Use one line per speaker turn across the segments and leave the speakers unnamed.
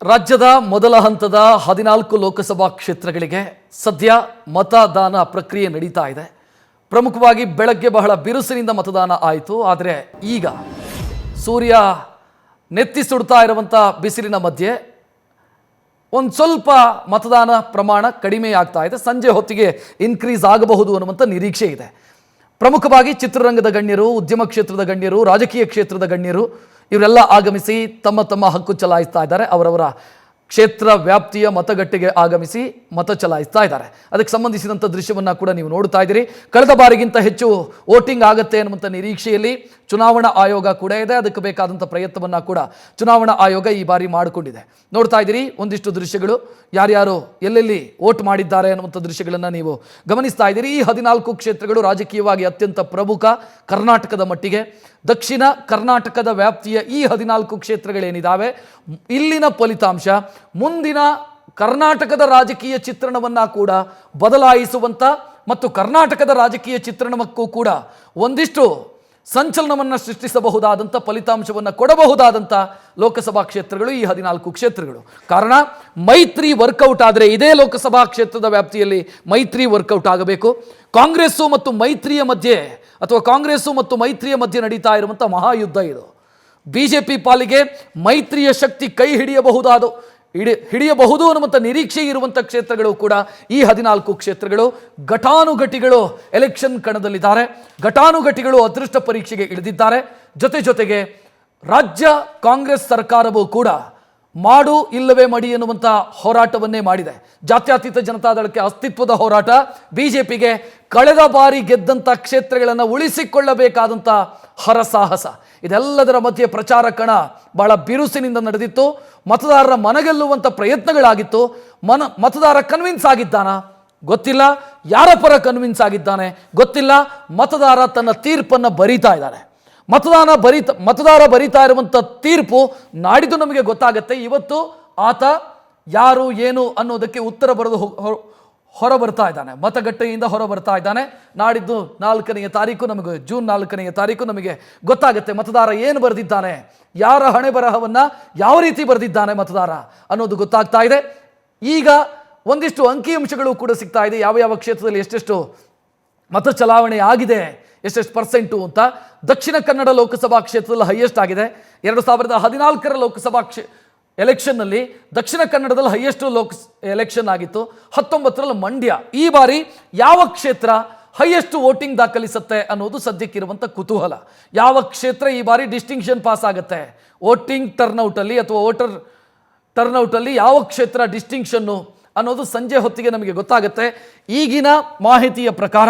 ರಾಜ್ಯದ ಮೊದಲ ಹಂತದ 14 ಲೋಕಸಭಾ ಕ್ಷೇತ್ರಗಳಿಗೆ ಸದ್ಯ ಮತದಾನ ಪ್ರಕ್ರಿಯೆ ನಡೀತಾ ಇದೆ. ಪ್ರಮುಖವಾಗಿ ಬೆಳಗ್ಗೆ ಬಹಳ ಬಿರುಸಿನಿಂದ ಮತದಾನ ಆಯಿತು. ಆದರೆ ಈಗ ಸೂರ್ಯ ನೆತ್ತಿ ಸುಡ್ತಾ ಇರುವಂಥ ಬಿಸಿಲಿನ ಮಧ್ಯೆ ಒಂದು ಸ್ವಲ್ಪ ಮತದಾನ ಪ್ರಮಾಣ ಕಡಿಮೆ ಆಗ್ತಾ ಇದೆ. ಸಂಜೆ ಹೊತ್ತಿಗೆ ಇನ್ಕ್ರೀಸ್ ಆಗಬಹುದು ಅನ್ನುವಂಥ ನಿರೀಕ್ಷೆ ಇದೆ. ಪ್ರಮುಖವಾಗಿ ಚಿತ್ರರಂಗದ ಗಣ್ಯರು, ಉದ್ಯಮ ಕ್ಷೇತ್ರದ ಗಣ್ಯರು, ರಾಜಕೀಯ ಕ್ಷೇತ್ರದ ಗಣ್ಯರು ಇವರೆಲ್ಲ ಆಗಮಿಸಿ ತಮ್ಮ ತಮ್ಮ ಹಕ್ಕು ಚಲಾಯಿಸ್ತಾ ಇದ್ದಾರೆ. ಅವರವರ ಕ್ಷೇತ್ರ ವ್ಯಾಪ್ತಿಯ ಮತಗಟ್ಟೆಗೆ ಆಗಮಿಸಿ ಮತ ಚಲಾಯಿಸ್ತಾ ಇದ್ದಾರೆ. ಅದಕ್ಕೆ ಸಂಬಂಧಿಸಿದಂಥ ದೃಶ್ಯವನ್ನು ಕೂಡ ನೀವು ನೋಡ್ತಾ ಇದ್ದೀರಿ. ಕಳೆದ ಬಾರಿಗಿಂತ ಹೆಚ್ಚು ವೋಟಿಂಗ್ ಆಗುತ್ತೆ ಅನ್ನುವಂಥ ನಿರೀಕ್ಷೆಯಲ್ಲಿ ಚುನಾವಣಾ ಆಯೋಗ ಕೂಡ ಇದೆ. ಅದಕ್ಕೆ ಬೇಕಾದಂಥ ಪ್ರಯತ್ನವನ್ನು ಕೂಡ ಚುನಾವಣಾ ಆಯೋಗ ಈ ಬಾರಿ ಮಾಡಿಕೊಂಡಿದೆ. ನೋಡ್ತಾ ಇದ್ದೀರಿ ಒಂದಿಷ್ಟು ದೃಶ್ಯಗಳು, ಯಾರ್ಯಾರು ಎಲ್ಲೆಲ್ಲಿ ವೋಟ್ ಮಾಡಿದ್ದಾರೆ ಅನ್ನುವಂಥ ದೃಶ್ಯಗಳನ್ನು ನೀವು ಗಮನಿಸ್ತಾ ಇದ್ದೀರಿ. ಈ 14 ಕ್ಷೇತ್ರಗಳು ರಾಜಕೀಯವಾಗಿ ಅತ್ಯಂತ ಪ್ರಮುಖ. ಕರ್ನಾಟಕದ ಮಟ್ಟಿಗೆ ದಕ್ಷಿಣ ಕರ್ನಾಟಕದ ವ್ಯಾಪ್ತಿಯ ಈ 14 ಕ್ಷೇತ್ರಗಳೇನಿದ್ದಾವೆ, ಇಲ್ಲಿನ ಫಲಿತಾಂಶ ಮುಂದಿನ ಕರ್ನಾಟಕದ ರಾಜಕೀಯ ಚಿತ್ರಣವನ್ನು ಕೂಡ ಬದಲಾಯಿಸುವಂಥ ಮತ್ತು ಕರ್ನಾಟಕದ ರಾಜಕೀಯ ಚಿತ್ರಣಕ್ಕೂ ಕೂಡ ಒಂದಿಷ್ಟು ಸಂಚಲನವನ್ನು ಸೃಷ್ಟಿಸಬಹುದಾದಂಥ ಫಲಿತಾಂಶವನ್ನು ಕೊಡಬಹುದಾದಂಥ ಲೋಕಸಭಾ ಕ್ಷೇತ್ರಗಳು ಈ 14 ಕ್ಷೇತ್ರಗಳು. ಕಾರಣ ಮೈತ್ರಿ ವರ್ಕೌಟ್ ಆದರೆ ಇದೇ ಲೋಕಸಭಾ ಕ್ಷೇತ್ರದ ವ್ಯಾಪ್ತಿಯಲ್ಲಿ ಮೈತ್ರಿ ವರ್ಕೌಟ್ ಆಗಬೇಕು. ಕಾಂಗ್ರೆಸ್ಸು ಮತ್ತು ಮೈತ್ರಿಯ ಮಧ್ಯೆ ಅಥವಾ ಕಾಂಗ್ರೆಸ್ಸು ಮತ್ತು ಮೈತ್ರಿಯ ಮಧ್ಯೆ ನಡೀತಾ ಇರುವಂಥ ಮಹಾಯುದ್ಧ ಇದು. BJP ಪಾಲಿಗೆ ಮೈತ್ರಿಯ ಶಕ್ತಿ ಕೈ ಹಿಡಿಯಬಹುದು ಅನ್ನುವಂಥ ನಿರೀಕ್ಷೆ ಇರುವಂಥ ಕ್ಷೇತ್ರಗಳು ಕೂಡ ಈ 14 ಕ್ಷೇತ್ರಗಳು. ಘಟಾನುಘಟಿಗಳು ಎಲೆಕ್ಷನ್ ಕಣದಲ್ಲಿದ್ದಾರೆ. ಘಟಾನುಘಟಿಗಳು ಅದೃಷ್ಟ ಪರೀಕ್ಷೆಗೆ ಇಳಿದಿದ್ದಾರೆ. ಜೊತೆಗೆ ರಾಜ್ಯ ಕಾಂಗ್ರೆಸ್ ಸರ್ಕಾರವೂ ಕೂಡ ಮಾಡು ಇಲ್ಲವೇ ಮಡಿ ಎನ್ನುವಂಥ ಹೋರಾಟವನ್ನೇ ಮಾಡಿದೆ. ಜಾತ್ಯತೀತ ಜನತಾದಳಕ್ಕೆ ಅಸ್ತಿತ್ವದ ಹೋರಾಟ, BJPಗೆ ಕಳೆದ ಬಾರಿ ಗೆದ್ದಂಥ ಕ್ಷೇತ್ರಗಳನ್ನು ಉಳಿಸಿಕೊಳ್ಳಬೇಕಾದಂಥ ಹರಸಾಹಸ, ಇದೆಲ್ಲದರ ಮಧ್ಯೆ ಪ್ರಚಾರ ಕಣ ಬಹಳ ಬಿರುಸಿನಿಂದ ನಡೆದಿತ್ತು. ಮತದಾರರ ಮನಗೆಲ್ಲುವಂಥ ಪ್ರಯತ್ನಗಳಾಗಿತ್ತು. ಮತದಾರ ಕನ್ವಿನ್ಸ್ ಆಗಿದ್ದಾನ ಗೊತ್ತಿಲ್ಲ, ಯಾರ ಪರ ಕನ್ವಿನ್ಸ್ ಆಗಿದ್ದಾನೆ ಗೊತ್ತಿಲ್ಲ. ಮತದಾರ ತನ್ನ ತೀರ್ಪನ್ನು ಬರೀತಾ ಇದ್ದಾನೆ. ಮತದಾರ ಬರೀತಾ ಇರುವಂಥ ತೀರ್ಪು ನಾಡಿದ್ದು ನಮಗೆ ಗೊತ್ತಾಗುತ್ತೆ. ಇವತ್ತು ಆತ ಯಾರು ಏನು ಅನ್ನೋದಕ್ಕೆ ಉತ್ತರ ಬರೆದು ಹೊರ ಬರ್ತಾ ಇದ್ದಾನೆ, ಮತಗಟ್ಟೆಯಿಂದ ಹೊರ ಬರ್ತಾ ಇದ್ದಾನೆ. ನಾಡಿದ್ದು 4ನೇ ತಾರೀಕು ನಮಗೆ, ಜೂನ್ 4ನೇ ತಾರೀಕು ನಮಗೆ ಗೊತ್ತಾಗುತ್ತೆ ಮತದಾರ ಏನು ಬರೆದಿದ್ದಾನೆ, ಯಾರ ಹಣೆ ಬರಹವನ್ನು ಯಾವ ರೀತಿ ಬರೆದಿದ್ದಾನೆ ಮತದಾರ ಅನ್ನೋದು ಗೊತ್ತಾಗ್ತಾ ಇದೆ. ಈಗ ಒಂದಿಷ್ಟು ಅಂಕಿಅಂಶಗಳು ಕೂಡ ಸಿಗ್ತಾ ಇದೆ, ಯಾವ ಕ್ಷೇತ್ರದಲ್ಲಿ ಎಷ್ಟೆಷ್ಟು ಮತ ಚಲಾವಣೆ ಆಗಿದೆ, ಎಷ್ಟೆಷ್ಟು ಪರ್ಸೆಂಟು ಅಂತ. ದಕ್ಷಿಣ ಕನ್ನಡ ಲೋಕಸಭಾ ಕ್ಷೇತ್ರದಲ್ಲಿ ಹೈಯೆಸ್ಟ್ ಆಗಿದೆ. 2014ರ ಲೋಕಸಭಾ ಎಲೆಕ್ಷನ್ನಲ್ಲಿ ದಕ್ಷಿಣ ಕನ್ನಡದಲ್ಲಿ ಹೈಯೆಸ್ಟ್ ಎಲೆಕ್ಷನ್ ಆಗಿತ್ತು. 19ರಲ್ಲಿ ಮಂಡ್ಯ. ಈ ಬಾರಿ ಯಾವ ಕ್ಷೇತ್ರ ಹೈಯೆಸ್ಟ್ ವೋಟಿಂಗ್ ದಾಖಲಿಸುತ್ತೆ ಅನ್ನೋದು ಸದ್ಯಕ್ಕಿರುವಂಥ ಕುತೂಹಲ. ಯಾವ ಕ್ಷೇತ್ರ ಈ ಬಾರಿ ಡಿಸ್ಟಿಂಕ್ಷನ್ ಪಾಸ್ ಆಗುತ್ತೆ ವೋಟಿಂಗ್ ಟರ್ನೌಟಲ್ಲಿ ಅಥವಾ ವೋಟರ್ ಟರ್ನೌಟಲ್ಲಿ, ಯಾವ ಕ್ಷೇತ್ರ ಡಿಸ್ಟಿಂಕ್ಷನ್ನು ಅನ್ನೋದು ಸಂಜೆ ಹೊತ್ತಿಗೆ ನಮಗೆ ಗೊತ್ತಾಗುತ್ತೆ. ಈಗಿನ ಮಾಹಿತಿಯ ಪ್ರಕಾರ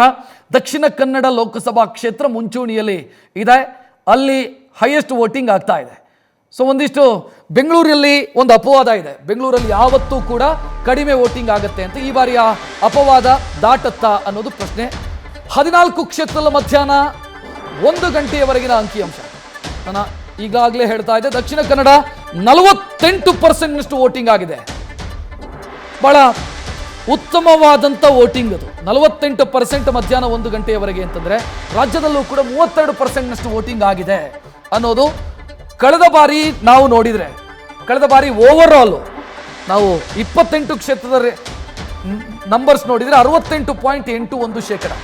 ದಕ್ಷಿಣ ಕನ್ನಡ ಲೋಕಸಭಾ ಕ್ಷೇತ್ರ ಮುಂಚೂಣಿಯಲ್ಲಿ ಇದೆ, ಅಲ್ಲಿ ಹೈಯೆಸ್ಟ್ ವೋಟಿಂಗ್ ಆಗ್ತಾ ಇದೆ. ಸೊ ಒಂದಿಷ್ಟು ಬೆಂಗಳೂರಲ್ಲಿ ಒಂದು ಅಪವಾದ ಇದೆ, ಬೆಂಗಳೂರಲ್ಲಿ ಯಾವತ್ತೂ ಕೂಡ ಕಡಿಮೆ ವೋಟಿಂಗ್ ಆಗುತ್ತೆ ಅಂತ. ಈ ಬಾರಿಯ ಅಪವಾದ ದಾಟತ್ತಾ ಅನ್ನೋದು ಪ್ರಶ್ನೆ. 14 ಕ್ಷೇತ್ರದ ಮಧ್ಯಾಹ್ನ 1 ಗಂಟೆಯವರೆಗಿನ ಅಂಕಿಅಂಶ ನಾನು ಈಗಾಗಲೇ ಹೇಳ್ತಾ ಇದ್ದೆ. ದಕ್ಷಿಣ ಕನ್ನಡ 48% ವೋಟಿಂಗ್ ಆಗಿದೆ. ಬಹಳ ಉತ್ತಮವಾದಂಥ ವೋಟಿಂಗ್ ಅದು. 48% ಮಧ್ಯಾಹ್ನ 1 ಗಂಟೆಯವರೆಗೆ ಅಂತಂದರೆ ರಾಜ್ಯದಲ್ಲೂ ಕೂಡ 32% ವೋಟಿಂಗ್ ಆಗಿದೆ ಅನ್ನೋದು. ಕಳೆದ ಬಾರಿ ನಾವು ನೋಡಿದರೆ, ಕಳೆದ ಬಾರಿ ಓವರ್ ಆಲ್ ನಾವು 28 ಕ್ಷೇತ್ರದ ನಂಬರ್ಸ್ ನೋಡಿದರೆ 68.81%.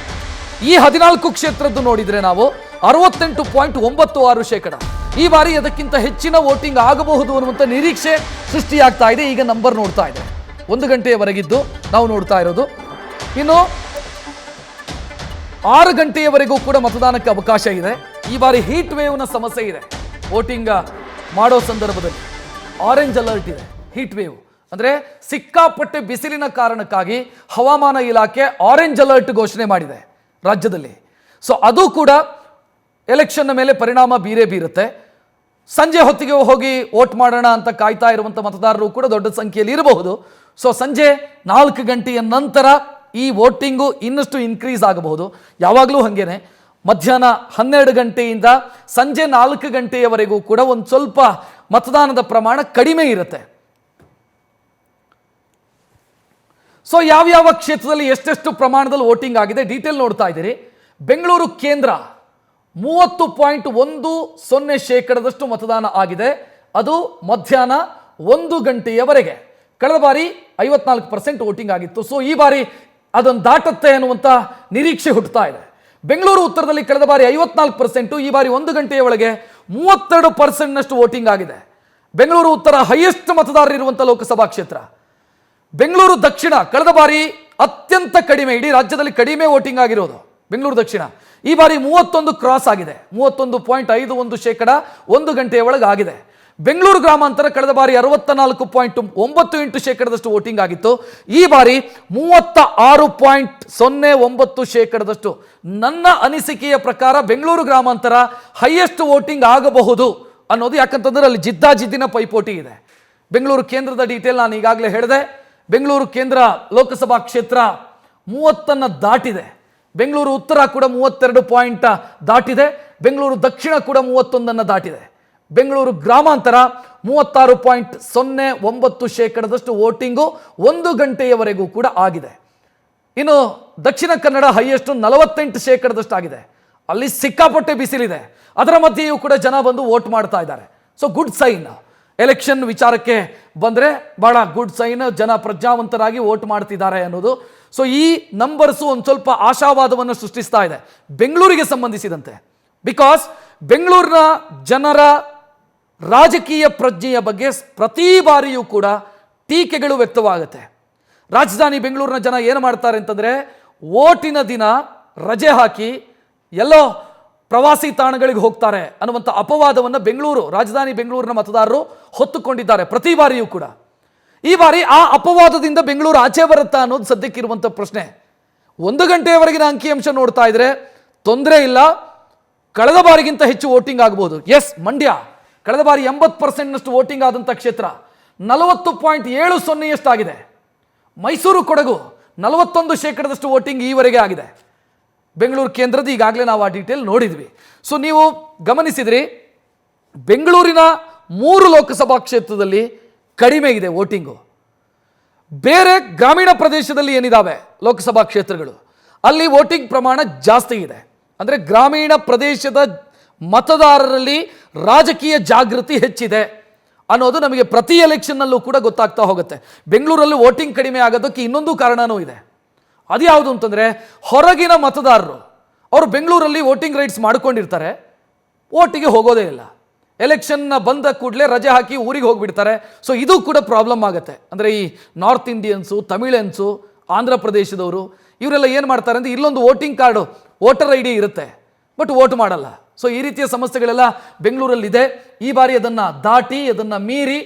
ಈ 14 ಕ್ಷೇತ್ರದ್ದು ನೋಡಿದರೆ ನಾವು 68.96%. ಈ ಬಾರಿ ಅದಕ್ಕಿಂತ ಹೆಚ್ಚಿನ ವೋಟಿಂಗ್ ಆಗಬಹುದು ಅನ್ನುವಂಥ ನಿರೀಕ್ಷೆ ಸೃಷ್ಟಿಯಾಗ್ತಾ ಇದೆ. ಈಗ ನಂಬರ್ ನೋಡ್ತಾ ಇದೆ 1 ಗಂಟೆಯವರೆಗಿದ್ದು ನಾವು ನೋಡ್ತಾ ಇರೋದು. ಇನ್ನು 6 ಗಂಟೆಯವರೆಗೂ ಕೂಡ ಮತದಾನಕ್ಕೆ ಅವಕಾಶ ಇದೆ. ಈ ಬಾರಿ ಹೀಟ್ ವೇವ್ನ ಸಮಸ್ಯೆ ಇದೆ. ವೋಟಿಂಗ್ ಮಾಡೋ ಸಂದರ್ಭದಲ್ಲಿ ಆರೆಂಜ್ ಅಲರ್ಟ್ ಇದೆ. ಹೀಟ್ ವೇವ್ ಅಂದರೆ ಸಿಕ್ಕಾಪಟ್ಟೆ ಬಿಸಿಲಿನ ಕಾರಣಕ್ಕಾಗಿ ಹವಾಮಾನ ಇಲಾಖೆ ಆರೆಂಜ್ ಅಲರ್ಟ್ ಘೋಷಣೆ ಮಾಡಿದೆ ರಾಜ್ಯದಲ್ಲಿ. ಸೊ ಅದು ಕೂಡ ಎಲೆಕ್ಷನ್ನ ಮೇಲೆ ಪರಿಣಾಮ ಬೀರುತ್ತೆ. ಸಂಜೆ ಹೊತ್ತಿಗೆ ಹೋಗಿ ವೋಟ್ ಮಾಡೋಣ ಅಂತ ಕಾಯ್ತಾ ಇರುವಂಥ ಮತದಾರರು ಕೂಡ ದೊಡ್ಡ ಸಂಖ್ಯೆಯಲ್ಲಿ ಇರಬಹುದು. ಸೊ ಸಂಜೆ 4 ಗಂಟೆಯ ನಂತರ ಈ ವೋಟಿಂಗು ಇನ್ನಷ್ಟು ಇನ್ಕ್ರೀಸ್ ಆಗಬಹುದು. ಯಾವಾಗಲೂ ಹಾಗೇನೆ ಮಧ್ಯಾಹ್ನ 12 ಗಂಟೆಯಿಂದ ಸಂಜೆ 4 ಗಂಟೆಯವರೆಗೂ ಕೂಡ ಒಂದು ಸ್ವಲ್ಪ ಮತದಾನದ ಪ್ರಮಾಣ ಕಡಿಮೆ ಇರುತ್ತೆ. ಸೊ ಯಾವ ಕ್ಷೇತ್ರದಲ್ಲಿ ಎಷ್ಟೆಷ್ಟು ಪ್ರಮಾಣದಲ್ಲಿ ವೋಟಿಂಗ್ ಆಗಿದೆ ಡೀಟೇಲ್ ನೋಡ್ತಾ ಇದ್ದೀರಿ. ಬೆಂಗಳೂರು ಕೇಂದ್ರ 30.10% ಮತದಾನ ಆಗಿದೆ. ಅದು ಮಧ್ಯಾಹ್ನ 1 ಗಂಟೆಯವರೆಗೆ. ಕಳೆದ ಬಾರಿ 54% ವೋಟಿಂಗ್ ಆಗಿತ್ತು. ಸೊ ಈ ಬಾರಿ ಅದನ್ನು ದಾಟುತ್ತೆ ಅನ್ನುವಂಥ ನಿರೀಕ್ಷೆ ಹುಟ್ಟುತ್ತಾ ಇದೆ. ಬೆಂಗಳೂರು ಉತ್ತರದಲ್ಲಿ ಕಳೆದ ಬಾರಿ 54%, ಈ ಬಾರಿ 1 ಗಂಟೆಯ ಒಳಗೆ 32%ನಷ್ಟು ವೋಟಿಂಗ್ ಆಗಿದೆ. ಬೆಂಗಳೂರು ಉತ್ತರ ಹೈಯೆಸ್ಟ್ ಮತದಾರರಿರುವಂಥ ಲೋಕಸಭಾ ಕ್ಷೇತ್ರ. ಬೆಂಗಳೂರು ದಕ್ಷಿಣ ಕಳೆದ ಬಾರಿ ಅತ್ಯಂತ ಕಡಿಮೆ, ಇಡೀ ರಾಜ್ಯದಲ್ಲಿ ಕಡಿಮೆ ವೋಟಿಂಗ್ ಆಗಿರೋದು ಬೆಂಗಳೂರು ದಕ್ಷಿಣ. ಈ ಬಾರಿ 31 ಕ್ರಾಸ್ ಆಗಿದೆ, 31.51% 1 ಗಂಟೆಯ ಒಳಗೆ ಆಗಿದೆ. ಬೆಂಗಳೂರು ಗ್ರಾಮಾಂತರ ಕಳೆದ ಬಾರಿ 64.98% ವೋಟಿಂಗ್ ಆಗಿತ್ತು. ಈ ಬಾರಿ 36.09% ನನ್ನ ಅನಿಸಿಕೆಯ ಪ್ರಕಾರ ಬೆಂಗಳೂರು ಗ್ರಾಮಾಂತರ ಹೈಯೆಸ್ಟ್ ವೋಟಿಂಗ್ ಆಗಬಹುದು ಅನ್ನೋದು. ಯಾಕಂತಂದ್ರೆ ಅಲ್ಲಿ ಜಿದ್ದಾಜಿದ್ದಿನ ಪೈಪೋಟಿ ಇದೆ. ಬೆಂಗಳೂರು ಕೇಂದ್ರದ ಡೀಟೇಲ್ ನಾನು ಈಗಾಗಲೇ ಹೇಳಿದೆ. ಬೆಂಗಳೂರು ಕೇಂದ್ರ ಲೋಕಸಭಾ ಕ್ಷೇತ್ರ 30 ದಾಟಿದೆ. ಬೆಂಗಳೂರು ಉತ್ತರ ಕೂಡ 32 ಪಾಯಿಂಟ್ ದಾಟಿದೆ. ಬೆಂಗಳೂರು ದಕ್ಷಿಣ ಕೂಡ 31 ದಾಟಿದೆ. ಬೆಂಗಳೂರು ಗ್ರಾಮಾಂತರ 36.09% ವೋಟಿಂಗು 1 ಗಂಟೆಯವರೆಗೂ ಕೂಡ ಆಗಿದೆ. ಇನ್ನು ದಕ್ಷಿಣ ಕನ್ನಡ ಹೈಯೆಸ್ಟ್ 48% ಆಗಿದೆ. ಅಲ್ಲಿ ಸಿಕ್ಕಾಪಟ್ಟೆ ಬಿಸಿಲಿದೆ. ಅದರ ಮಧ್ಯೆಯೂ ಕೂಡ ಜನ ಬಂದು ವೋಟ್ ಮಾಡ್ತಾ ಇದ್ದಾರೆ. So good sign. ಎಲೆಕ್ಷನ್ ವಿಚಾರಕ್ಕೆ ಬಂದರೆ ಬಹಳ ಗುಡ್ ಸೈನ್, ಜನ ಪ್ರಜ್ಞಾವಂತರಾಗಿ ವೋಟ್ ಮಾಡ್ತಿದ್ದಾರೆ ಅನ್ನೋದು. ಸೊ ಈ ನಂಬರ್ಸು ಒಂದು ಸ್ವಲ್ಪ ಆಶಾವಾದವನ್ನು ಸೃಷ್ಟಿಸ್ತಾ ಇದೆ ಬೆಂಗಳೂರಿಗೆ ಸಂಬಂಧಿಸಿದಂತೆ. ಬಿಕಾಸ್ ಬೆಂಗಳೂರಿನ ಜನರ ರಾಜಕೀಯ ಪ್ರಜ್ಞೆಯ ಬಗ್ಗೆ ಪ್ರತಿ ಬಾರಿಯೂ ಕೂಡ ಟೀಕೆಗಳು ವ್ಯಕ್ತವಾಗುತ್ತೆ. ರಾಜಧಾನಿ ಬೆಂಗಳೂರಿನ ಜನ ಏನು ಮಾಡ್ತಾರೆ ಅಂತಂದರೆ, ವೋಟಿನ ದಿನ ರಜೆ ಹಾಕಿ ಎಲ್ಲೋ ಪ್ರವಾಸಿ ತಾಣಗಳಿಗೆ ಹೋಗ್ತಾರೆ ಅನ್ನುವಂಥ ಅಪವಾದವನ್ನು ರಾಜಧಾನಿ ಬೆಂಗಳೂರಿನ ಮತದಾರರು ಹೊತ್ತುಕೊಂಡಿದ್ದಾರೆ ಪ್ರತಿ ಬಾರಿಯೂ ಕೂಡ. ಈ ಬಾರಿ ಆ ಅಪವಾದದಿಂದ ಬೆಂಗಳೂರು ಆಚೆ ಬರುತ್ತಾ ಅನ್ನೋದು ಸದ್ಯಕ್ಕಿರುವಂಥ ಪ್ರಶ್ನೆ. 1 ಗಂಟೆಯವರೆಗಿನ ಅಂಕಿಅಂಶ ನೋಡ್ತಾ ಇದ್ರೆ ತೊಂದರೆ ಇಲ್ಲ, ಕಳೆದ ಬಾರಿಗಿಂತ ಹೆಚ್ಚು ವೋಟಿಂಗ್ ಆಗಬಹುದು. ಎಸ್, ಮಂಡ್ಯ ಕಳೆದ ಬಾರಿ 80%ನಷ್ಟು ವೋಟಿಂಗ್ ಆದಂಥ ಕ್ಷೇತ್ರ 40.70% ಆಗಿದೆ. ಮೈಸೂರು ಕೊಡಗು 41% ವೋಟಿಂಗ್ ಈವರೆಗೆ ಆಗಿದೆ. ಬೆಂಗಳೂರು ಕೇಂದ್ರದ ಈಗಾಗಲೇ ನಾವು ಆ ಡೀಟೇಲ್ ನೋಡಿದ್ವಿ. ಸೊ ನೀವು ಗಮನಿಸಿದ್ರಿ, ಬೆಂಗಳೂರಿನ 3 ಲೋಕಸಭಾ ಕ್ಷೇತ್ರದಲ್ಲಿ ಕಡಿಮೆ ಇದೆ ವೋಟಿಂಗು. ಬೇರೆ ಗ್ರಾಮೀಣ ಪ್ರದೇಶದಲ್ಲಿ ಏನಿದಾವೆ ಲೋಕಸಭಾ ಕ್ಷೇತ್ರಗಳು, ಅಲ್ಲಿ ವೋಟಿಂಗ್ ಪ್ರಮಾಣ ಜಾಸ್ತಿ ಇದೆ. ಅಂದರೆ ಗ್ರಾಮೀಣ ಪ್ರದೇಶದ ಮತದಾರರಲ್ಲಿ ರಾಜಕೀಯ ಜಾಗೃತಿ ಹೆಚ್ಚಿದೆ ಅನ್ನೋದು ನಮಗೆ ಪ್ರತಿ ಎಲೆಕ್ಷನ್ನಲ್ಲೂ ಕೂಡ ಗೊತ್ತಾಗ್ತಾ ಹೋಗುತ್ತೆ. ಬೆಂಗಳೂರಲ್ಲಿ ವೋಟಿಂಗ್ ಕಡಿಮೆ ಆಗೋದಕ್ಕೆ ಇನ್ನೊಂದು ಕಾರಣವೂ ಇದೆ. ಅದು ಯಾವುದು ಅಂತಂದರೆ, ಹೊರಗಿನ ಮತದಾರರು ಅವರು ಬೆಂಗಳೂರಲ್ಲಿ ವೋಟಿಂಗ್ ರೈಟ್ಸ್ ಮಾಡ್ಕೊಂಡಿರ್ತಾರೆ, ವೋಟಿಗೆ ಹೋಗೋದೇ ಇಲ್ಲ. ಎಲೆಕ್ಷನ್ ಬಂದ ಕೂಡಲೇ ರಜೆ ಹಾಕಿ ಊರಿಗೆ ಹೋಗಿಬಿಡ್ತಾರೆ. ಸೊ ಇದು ಕೂಡ ಪ್ರಾಬ್ಲಮ್ ಆಗುತ್ತೆ. ಅಂದರೆ ಈ ನಾರ್ತ್ ಇಂಡಿಯನ್ಸು, ತಮಿಳಿಯನ್ಸು, ಆಂಧ್ರ ಪ್ರದೇಶದವರು ಇವರೆಲ್ಲ ಏನು ಮಾಡ್ತಾರೆ ಅಂದರೆ, ಇಲ್ಲೊಂದು ವೋಟಿಂಗ್ ಕಾರ್ಡು, ವೋಟರ್ ID ಇರುತ್ತೆ, ಬಟ್ ವೋಟ್ ಮಾಡಲ್ಲ. ಸೊ ಈ ರೀತಿಯ ಸಮಸ್ಯೆಗಳೆಲ್ಲ ಬೆಂಗಳೂರಲ್ಲಿದೆ. ಈ ಬಾರಿ ಅದನ್ನು ದಾಟಿ, ಅದನ್ನು ಮೀರಿ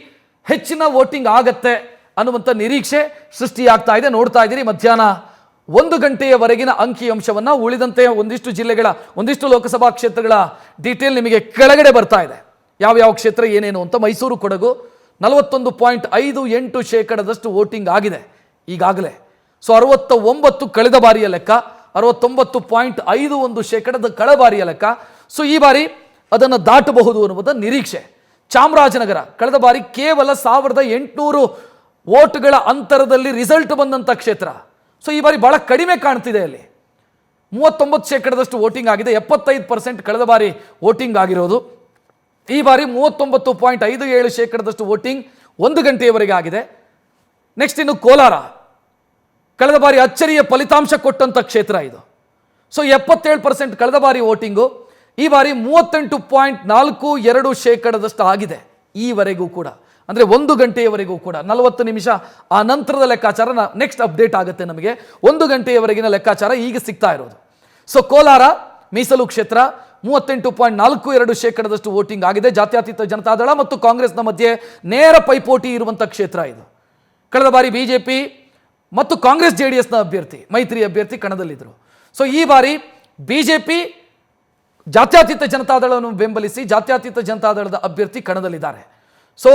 ಹೆಚ್ಚಿನ ವೋಟಿಂಗ್ ಆಗತ್ತೆ ಅನ್ನುವಂಥ ನಿರೀಕ್ಷೆ ಸೃಷ್ಟಿಯಾಗ್ತಾ ಇದೆ. ನೋಡ್ತಾ ಇದ್ದೀರಿ, ಮಧ್ಯಾಹ್ನ 1 ಗಂಟೆಯವರೆಗಿನ ಅಂಕಿಅಂಶವನ್ನು. ಉಳಿದಂತೆ ಒಂದಿಷ್ಟು ಜಿಲ್ಲೆಗಳ, ಒಂದಿಷ್ಟು ಲೋಕಸಭಾ ಕ್ಷೇತ್ರಗಳ ಡೀಟೇಲ್ ನಿಮಗೆ ಕೆಳಗಡೆ ಬರ್ತಾ ಇದೆ, ಯಾವ್ಯಾವ ಕ್ಷೇತ್ರ ಏನೇನು ಅಂತ. ಮೈಸೂರು ಕೊಡಗು 41.58% ವೋಟಿಂಗ್ ಆಗಿದೆ ಈಗಾಗಲೇ. ಸೊ 69 ಕಳೆದ ಬಾರಿಯ ಲೆಕ್ಕ, 69.51% ಕಳೆದ ಬಾರಿಯ ಲೆಕ್ಕ. ಸೊ ಈ ಬಾರಿ ಅದನ್ನು ದಾಟಬಹುದು ಅನ್ನುವುದ ನಿರೀಕ್ಷೆ. ಚಾಮರಾಜನಗರ ಕಳೆದ ಬಾರಿ ಕೇವಲ 1800 ವೋಟ್ಗಳ ಅಂತರದಲ್ಲಿ ರಿಸಲ್ಟ್ ಬಂದಂಥ ಕ್ಷೇತ್ರ. ಸೊ ಈ ಬಾರಿ ಬಹಳ ಕಡಿಮೆ ಕಾಣ್ತಿದೆ. ಅಲ್ಲಿ 39% ವೋಟಿಂಗ್ ಆಗಿದೆ. 75% ಕಳೆದ ಬಾರಿ ವೋಟಿಂಗ್ ಆಗಿರೋದು. ಈ ಬಾರಿ 39.57% ವೋಟಿಂಗ್ 1 ಗಂಟೆಯವರೆಗೆ ಆಗಿದೆ. ನೆಕ್ಸ್ಟ್ ಇನ್ನು ಕೋಲಾರ, ಕಳೆದ ಬಾರಿ ಅಚ್ಚರಿಯ ಫಲಿತಾಂಶ ಕೊಟ್ಟಂಥ ಕ್ಷೇತ್ರ ಇದು. ಸೊ 77% ಕಳೆದ ಬಾರಿ ವೋಟಿಂಗು, ಈ ಬಾರಿ 38.42% ಆಗಿದೆ ಈವರೆಗೂ ಕೂಡ. ಅಂದರೆ 1 ಗಂಟೆಯವರೆಗೂ ಕೂಡ, 40 ನಿಮಿಷ ಆ ನಂತರದ ಲೆಕ್ಕಾಚಾರ ನೆಕ್ಸ್ಟ್ ಅಪ್ಡೇಟ್ ಆಗುತ್ತೆ ನಮಗೆ. 1 ಗಂಟೆಯವರೆಗಿನ ಲೆಕ್ಕಾಚಾರ ಈಗ ಸಿಗ್ತಾ ಇರೋದು. ಸೊ ಕೋಲಾರ ಮೀಸಲು ಕ್ಷೇತ್ರ 38.42% ವೋಟಿಂಗ್ ಆಗಿದೆ. ಜಾತ್ಯತೀತ ಜನತಾದಳ ಮತ್ತು ಕಾಂಗ್ರೆಸ್ನ ಮಧ್ಯೆ ನೇರ ಪೈಪೋಟಿ ಇರುವಂಥ ಕ್ಷೇತ್ರ ಇದು. ಕಳೆದ ಬಾರಿ BJP ಮತ್ತು ಕಾಂಗ್ರೆಸ್ JDSನ ಅಭ್ಯರ್ಥಿ, ಮೈತ್ರಿ ಅಭ್ಯರ್ಥಿ ಕಣದಲ್ಲಿದ್ದರು. ಸೊ ಈ ಬಾರಿ BJP ಜಾತ್ಯತೀತ ಜನತಾದಳವನ್ನು ಬೆಂಬಲಿಸಿ ಜಾತ್ಯತೀತ ಜನತಾದಳದ ಅಭ್ಯರ್ಥಿ ಕಣದಲ್ಲಿದ್ದಾರೆ. ಸೊ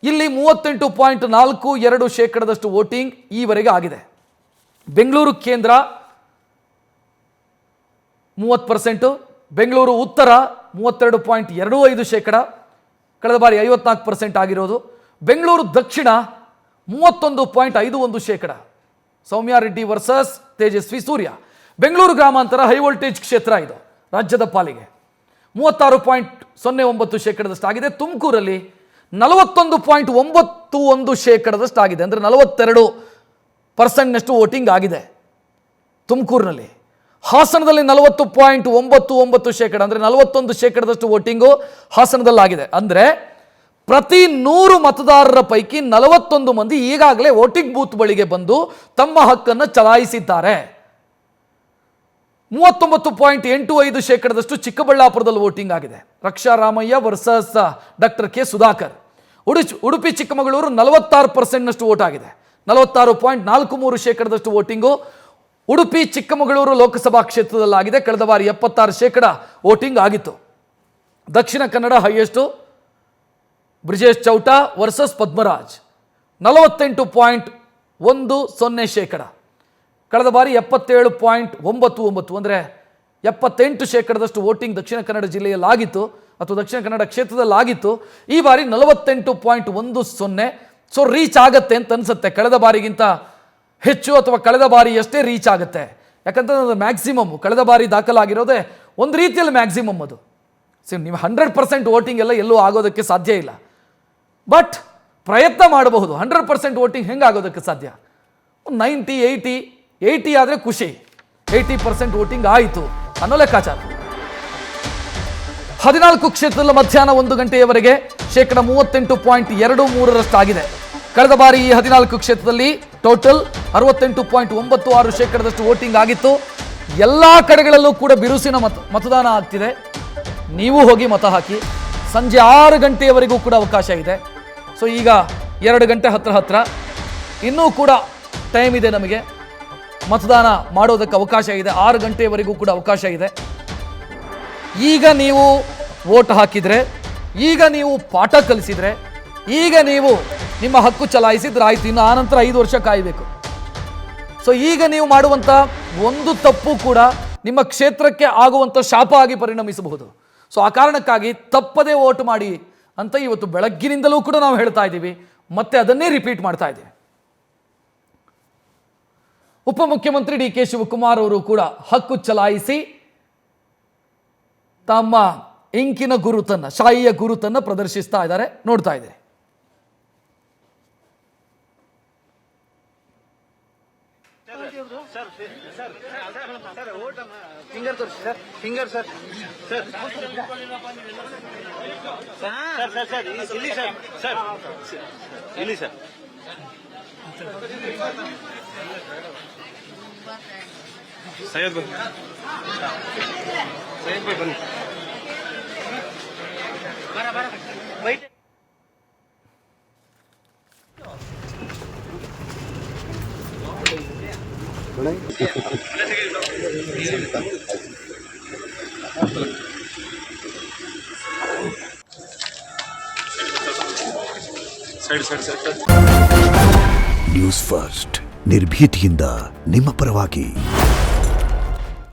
ಇಲ್ಲಿ 38.42% ವೋಟಿಂಗ್ ಈವರೆಗೆ ಆಗಿದೆ. ಬೆಂಗಳೂರು ಕೇಂದ್ರ 30%, ಬೆಂಗಳೂರು ಉತ್ತರ 32.25%, ಕಳೆದ ಬಾರಿ 54% ಆಗಿರೋದು. ಬೆಂಗಳೂರು ದಕ್ಷಿಣ 31.51%, ಸೌಮ್ಯ ರೆಡ್ಡಿ ವರ್ಸಸ್ ತೇಜಸ್ವಿ ಸೂರ್ಯ. ಬೆಂಗಳೂರು ಗ್ರಾಮಾಂತರ ಹೈ ವೋಲ್ಟೇಜ್ ಕ್ಷೇತ್ರ ಇದು ರಾಜ್ಯದ ಪಾಲಿಗೆ 36.09% ಆಗಿದೆ. ತುಮಕೂರಲ್ಲಿ 41.91% ಆಗಿದೆ. ಅಂದರೆ 42% ವೋಟಿಂಗ್ ಆಗಿದೆ ತುಮಕೂರಿನಲ್ಲಿ. ಹಾಸನದಲ್ಲಿ 40.99% ಅಂದರೆ 41% ವೋಟಿಂಗು ಹಾಸನದಲ್ಲಾಗಿದೆ. ಅಂದರೆ ಪ್ರತಿ 100 ಮತದಾರರ ಪೈಕಿ 41 ಮಂದಿ ಈಗಾಗಲೇ ವೋಟಿಂಗ್ ಬೂತ್ ಬಳಿಗೆ ಬಂದು ತಮ್ಮ ಹಕ್ಕನ್ನು ಚಲಾಯಿಸಿದ್ದಾರೆ. 39.85% ಚಿಕ್ಕಬಳ್ಳಾಪುರದಲ್ಲಿ ವೋಟಿಂಗ್ ಆಗಿದೆ. Raksha Ramaiah versus doctor K Sudhakar. Udupi Chikkamagaluru 46% vote ಆಗಿದೆ. 46.43% ವೋಟಿಂಗು ಉಡುಪಿ ಚಿಕ್ಕಮಗಳೂರು ಲೋಕಸಭಾ ಕ್ಷೇತ್ರದಲ್ಲಾಗಿದೆ. ಕಳೆದ ಬಾರಿ 76% ವೋಟಿಂಗ್ ಆಗಿತ್ತು. Dakshina Kannada highest, Brijesh Chowta versus Padmaraj 48.10%. ಕಳೆದ ಬಾರಿ 77.99 ಅಂದರೆ 78% ವೋಟಿಂಗ್ ದಕ್ಷಿಣ ಕನ್ನಡ ಜಿಲ್ಲೆಯಲ್ಲಾಗಿತ್ತು ಅಥವಾ ದಕ್ಷಿಣ ಕನ್ನಡ ಕ್ಷೇತ್ರದಲ್ಲಾಗಿತ್ತು. ಈ ಬಾರಿ 48.10. ಸೊ ರೀಚ್ ಆಗತ್ತೆ ಅಂತ ಅನಿಸುತ್ತೆ. ಕಳೆದ ಬಾರಿಗಿಂತ ಹೆಚ್ಚು ಅಥವಾ ಕಳೆದ ಬಾರಿ ಅಷ್ಟೇ ರೀಚ್ ಆಗುತ್ತೆ. ಯಾಕಂತಂದ್ರೆ ಅದು ಮ್ಯಾಕ್ಸಿಮಮ್. ಕಳೆದ ಬಾರಿ ದಾಖಲಾಗಿರೋದೇ ಒಂದು ರೀತಿಯಲ್ಲಿ ಮ್ಯಾಕ್ಸಿಮಮ್. ಅದು ನೀವು 100% ವೋಟಿಂಗ್ ಎಲ್ಲ ಎಲ್ಲೂ ಆಗೋದಕ್ಕೆ ಸಾಧ್ಯ ಇಲ್ಲ. ಬಟ್ ಪ್ರಯತ್ನ ಮಾಡಬಹುದು. 100% ವೋಟಿಂಗ್ ಹೆಂಗೆ ಆಗೋದಕ್ಕೆ ಸಾಧ್ಯ? 80 ಆದರೆ ಖುಷಿ. 80% ವೋಟಿಂಗ್ ಆಯಿತು ಅನ್ನೋ ಲೆಕ್ಕಾಚಾರ. 14 ಕ್ಷೇತ್ರದಲ್ಲಿ ಮಧ್ಯಾಹ್ನ 1 ಗಂಟೆಯವರೆಗೆ 38.23% ಆಗಿದೆ. ಕಳೆದ ಬಾರಿ ಈ 14 ಕ್ಷೇತ್ರದಲ್ಲಿ ಟೋಟಲ್ 68.96% ವೋಟಿಂಗ್ ಆಗಿತ್ತು. ಎಲ್ಲ ಕಡೆಗಳಲ್ಲೂ ಕೂಡ ಬಿರುಸಿನ ಮತದಾನ ಆಗ್ತಿದೆ. ನೀವು ಹೋಗಿ ಮತ ಹಾಕಿ. ಸಂಜೆ 6 ಗಂಟೆಯವರೆಗೂ ಕೂಡ ಅವಕಾಶ ಇದೆ. ಸೊ ಈಗ 2 ಗಂಟೆ ಹತ್ರ ಇನ್ನೂ ಕೂಡ ಟೈಮ್ ಇದೆ. ನಮಗೆ ಮತದಾನ ಮಾಡೋದಕ್ಕೆ ಅವಕಾಶ ಇದೆ. 6 ಗಂಟೆಯವರೆಗೂ ಕೂಡ ಅವಕಾಶ ಇದೆ. ಈಗ ನೀವು ವೋಟ್ ಹಾಕಿದರೆ, ಈಗ ನೀವು ಪಾಠ ಕಲಿಸಿದರೆ, ಈಗ ನೀವು ನಿಮ್ಮ ಹಕ್ಕು ಚಲಾಯಿಸಿದ್ರೆ ಆಯಿತು. ಇನ್ನು ಆನಂತರ 5 ವರ್ಷ ಕಾಯಬೇಕು. ಸೊ ಈಗ ನೀವು ಮಾಡುವಂಥ ಒಂದು ತಪ್ಪು ಕೂಡ ನಿಮ್ಮ ಕ್ಷೇತ್ರಕ್ಕೆ ಆಗುವಂಥ ಶಾಪ ಆಗಿ ಪರಿಣಮಿಸಬಹುದು. ಸೊ ಆ ಕಾರಣಕ್ಕಾಗಿ ತಪ್ಪದೇ ವೋಟ್ ಮಾಡಿ ಅಂತ ಇವತ್ತು ಬೆಳಗ್ಗಿನಿಂದಲೂ ಕೂಡ ನಾವು ಹೇಳ್ತಾ ಇದ್ದೀವಿ. ಮತ್ತೆ ಅದನ್ನೇ ರಿಪೀಟ್ ಮಾಡ್ತಾ ಇದ್ದೀವಿ. ಉಪಮುಖ್ಯಮಂತ್ರಿ ಡಿ ಕೆ ಶಿವಕುಮಾರ್ ಅವರು ಕೂಡ ಹಕ್ಕು ಚಲಾಯಿಸಿ ತಮ್ಮ ಇಂಕಿನ ಗುರುತನ್ನು, ಶಾಹಿಯ ಗುರುತನ್ನು ಪ್ರದರ್ಶಿಸ್ತಾ ಇದ್ದಾರೆ. ನೋಡ್ತಾ ಇದ್ದಾರೆ.
ಸೈಯದ್ ಭಾಯ್ ಬನ್ನಿ.
ನ್ಯೂಸ್ ಫಸ್ಟ್, ನಿರ್ಭೀತಿಯಿಂದ ನಿಮ್ಮ ಪರವಾಗಿ.